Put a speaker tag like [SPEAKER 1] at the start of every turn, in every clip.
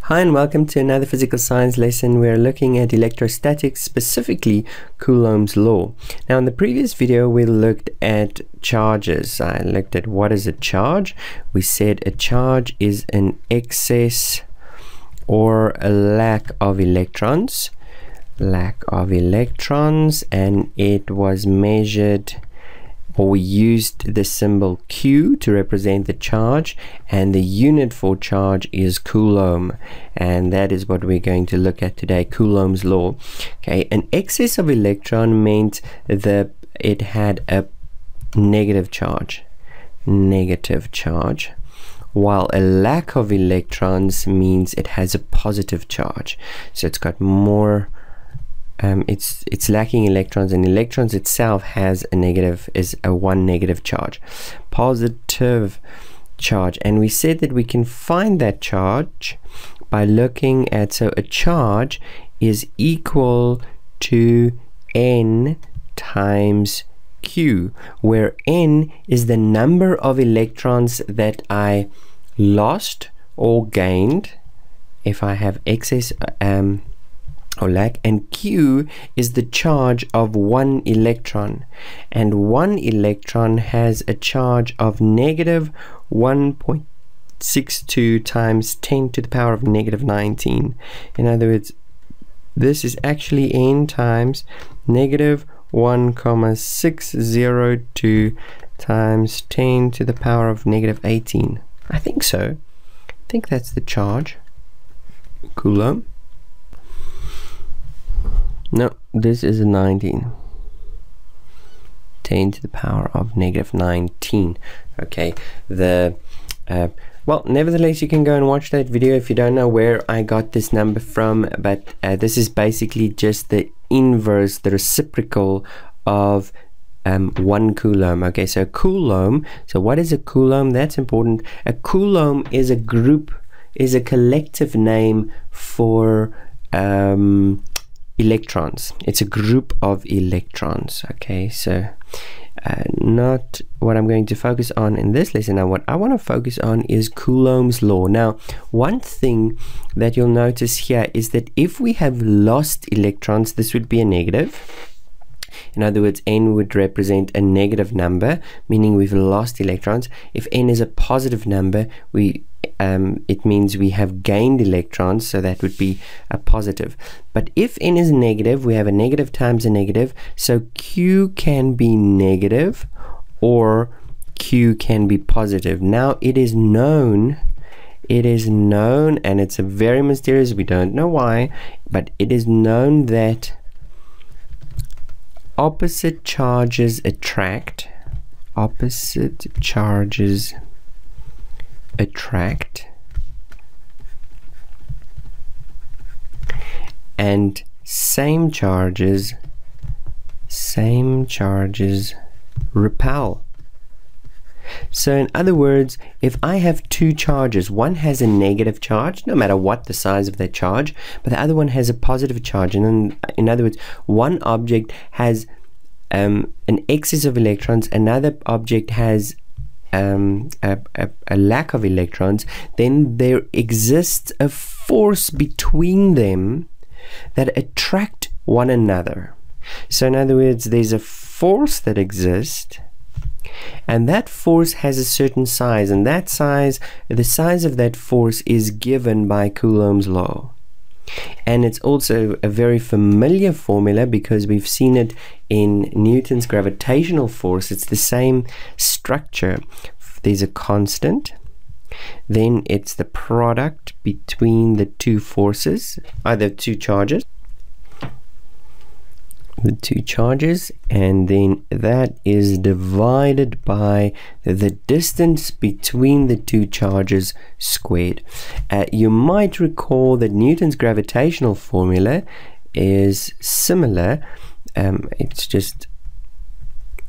[SPEAKER 1] Hi and welcome to another physical science lesson. We're looking at electrostatics, specifically Coulomb's law. Now in the previous video we looked at charges. I looked at what is a charge. We said a charge is an excess or a lack of electrons. And it was measured, or we used the symbol Q to represent the charge, and the unit for charge is Coulomb, and that is what we're going to look at today, Coulomb's law. Okay, an excess of electron meant that it had a negative charge, while a lack of electrons means it has a positive charge. So it's got more it's lacking electrons, and electrons itself has one negative charge, positive charge. And we said that we can find that charge by looking at, so a charge is equal to N times Q, where N is the number of electrons that I lost or gained if I have excess or lack, and Q is the charge of one electron, and one electron has a charge of negative 1.62 times 10 to the power of negative 19. In other words, this is actually N times negative 1,602 times 10 to the power of negative 18. I think so. I think that's the charge. Coulomb. No, this is a 19. 10 to the power of negative 19. Okay, well, nevertheless, you can go and watch that video if you don't know where I got this number from, but this is basically just the inverse, the reciprocal of 1 Coulomb. Okay, so Coulomb, so what is a Coulomb? That's important. A Coulomb is a collective name for electrons. It's a group of electrons. Okay, so not what I'm going to focus on in this lesson. Now what I want to focus on is Coulomb's law. Now one thing that you'll notice here is that if we have lost electrons, this would be a negative. In other words, N would represent a negative number, meaning we've lost electrons. If N is a positive number, it means we have gained electrons, so that would be a positive. But if N is negative, we have a negative times a negative, so Q can be negative or Q can be positive. Now it is known, and it's a very mysterious, we don't know why, but it is known that opposite charges attract, and same charges repel. So in other words, if I have two charges, one has a negative charge, no matter what the size of that charge, but the other one has a positive charge, and then, in other words, one object has an excess of electrons, another object has a lack of electrons, then there exists a force between them that attract one another. So in other words, there's a force that exists, and that force has a certain size, and that size, the size of that force is given by Coulomb's law. And it's also a very familiar formula because we've seen it in Newton's gravitational force. It's the same structure. There's a constant, then it's the product between the two forces, either two charges, and then that is divided by the distance between the two charges squared. You might recall that Newton's gravitational formula is similar. It's just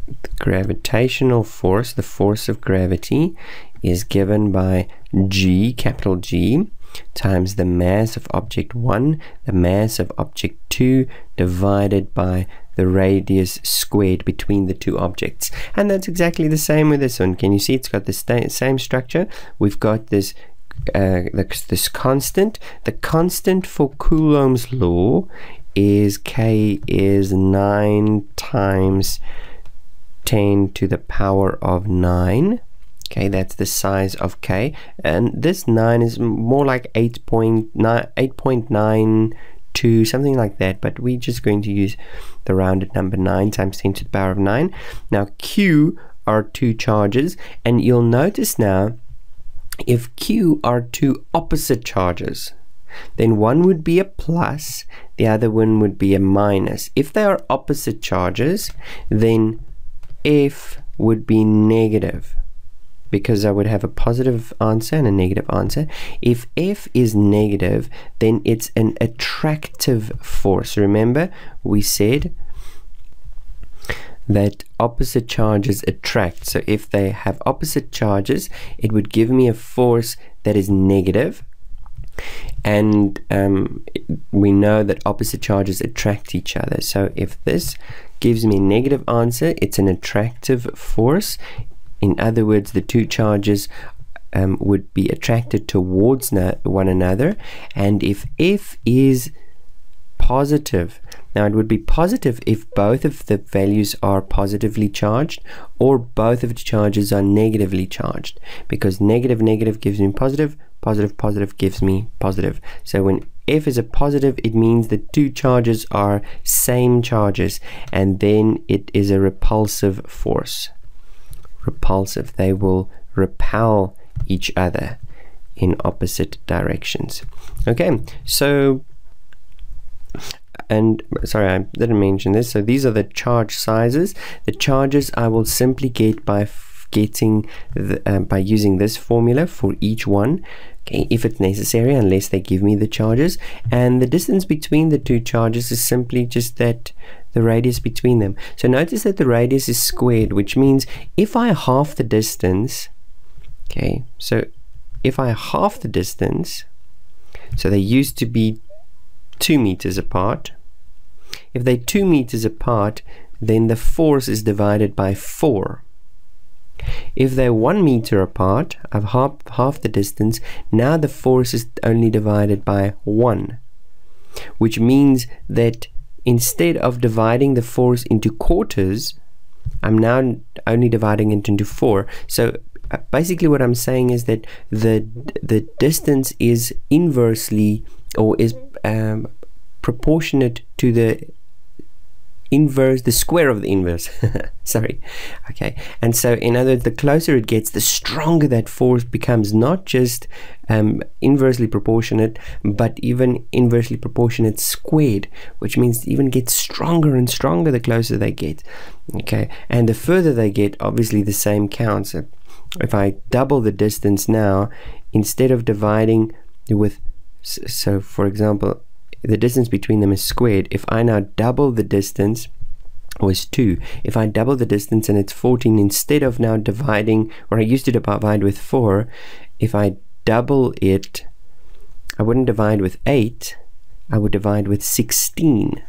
[SPEAKER 1] the gravitational force, the force of gravity, is given by G, capital G, times the mass of object 1, the mass of object 2, divided by the radius squared between the two objects. And that's exactly the same with this one. Can you see it's got the same structure? We've got this this constant. The constant for Coulomb's law is K is 9 times 10 to the power of 9. Okay, that's the size of K, and this 9 is more like 8.92, something like that, but we're just going to use the rounded number 9 times 10 to the power of 9. Now Q are two charges, and you'll notice now if Q are two opposite charges, then one would be a plus, the other one would be a minus. If they are opposite charges, then F would be negative, because I would have a positive answer and a negative answer. If F is negative, then it's an attractive force. Remember, we said that opposite charges attract. So if they have opposite charges, it would give me a force that is negative. And we know that opposite charges attract each other. So if this gives me a negative answer, it's an attractive force. In other words, the two charges would be attracted towards one another. And if F is positive, now it would be positive if both of the values are positively charged, or both of the charges are negatively charged, because negative negative gives me positive, positive positive gives me positive. So when F is a positive, it means the two charges are same charges, and then it is a repulsive force. Repulsive, they will repel each other in opposite directions. Okay, so, and sorry, I didn't mention this. So these are the charge sizes. The charges I will simply get by by using this formula for each one, okay, if it's necessary, unless they give me the charges. And the distance between the two charges is simply just that, the radius between them. So notice that the radius is squared, which means if I half the distance, okay, so if I half the distance, so they used to be 2 meters apart. If they're 2 meters apart, then the force is divided by 4. If they're 1 meter apart, I've half the distance, now the force is only divided by 1, which means that instead of dividing the force into quarters, I'm now only dividing it into 4. So basically what I'm saying is that the distance is inversely, or is proportionate to the inverse, the square of the inverse. Sorry. Okay, and so in other words, the closer it gets, the stronger that force becomes, not just inversely proportionate, but even inversely proportionate squared, which means it even gets stronger and stronger the closer they get. Okay, and the further they get, obviously the same counts. So if I double the distance now, instead of dividing with, so for example, the distance between them is squared. If I now double the distance, was 2. If I double the distance and it's 14, instead of now dividing, or I used to divide with 4, if I double it, I wouldn't divide with 8, I would divide with 16.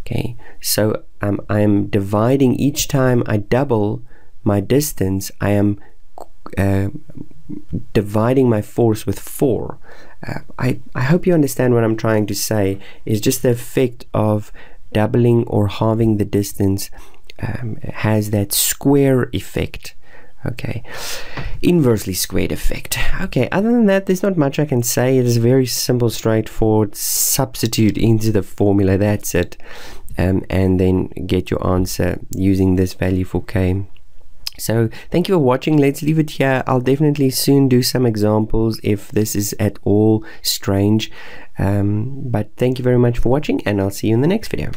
[SPEAKER 1] Okay, so I am dividing each time I double my distance, I am dividing my force with 4. I hope you understand what I'm trying to say. Is just the effect of doubling or halving the distance has that square effect. Okay, inversely squared effect. Okay, other than that, there's not much I can say. It is very simple, straightforward. Substitute into the formula, that's it, and then get your answer using this value for K. So thank you for watching. Let's leave it here. I'll definitely soon do some examples if this is at all strange, but thank you very much for watching, and I'll see you in the next video.